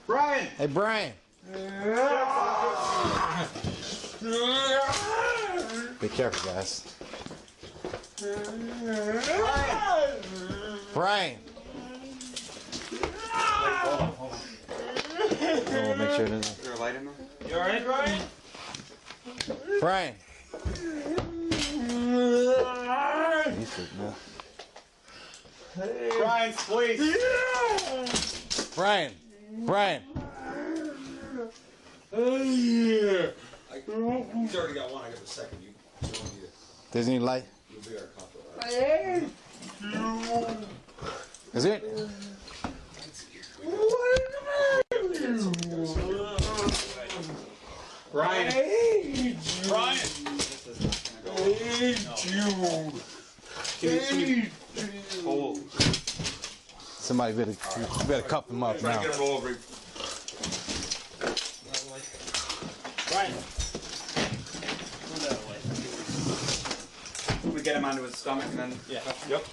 Brian! Hey, Brian. Be careful, guys. Brian! Oh, make sure it isn't. Is there a light in there? You alright, Brian? Brian! He's sitting there. Brian, please! Brian! Brian! He's already got one, I got the second. You don't need it. There's any light? You'll be our couple. Is it? Brian! Brian! Cold. Somebody better cuff him up Try now. to get him roll over. Brian! We get him onto his stomach and then... Yeah. Yep.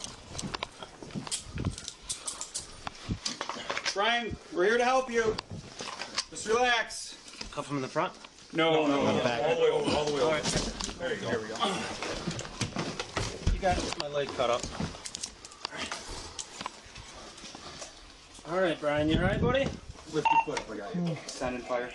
Brian, we're here to help you. Just relax. Cuff him in the front? No. back. All the way over, all the way over. Alright. There you go. There we go. You got my leg cut up. Alright, Brian, you alright, buddy? Lift your foot if I got you. Stand and fire.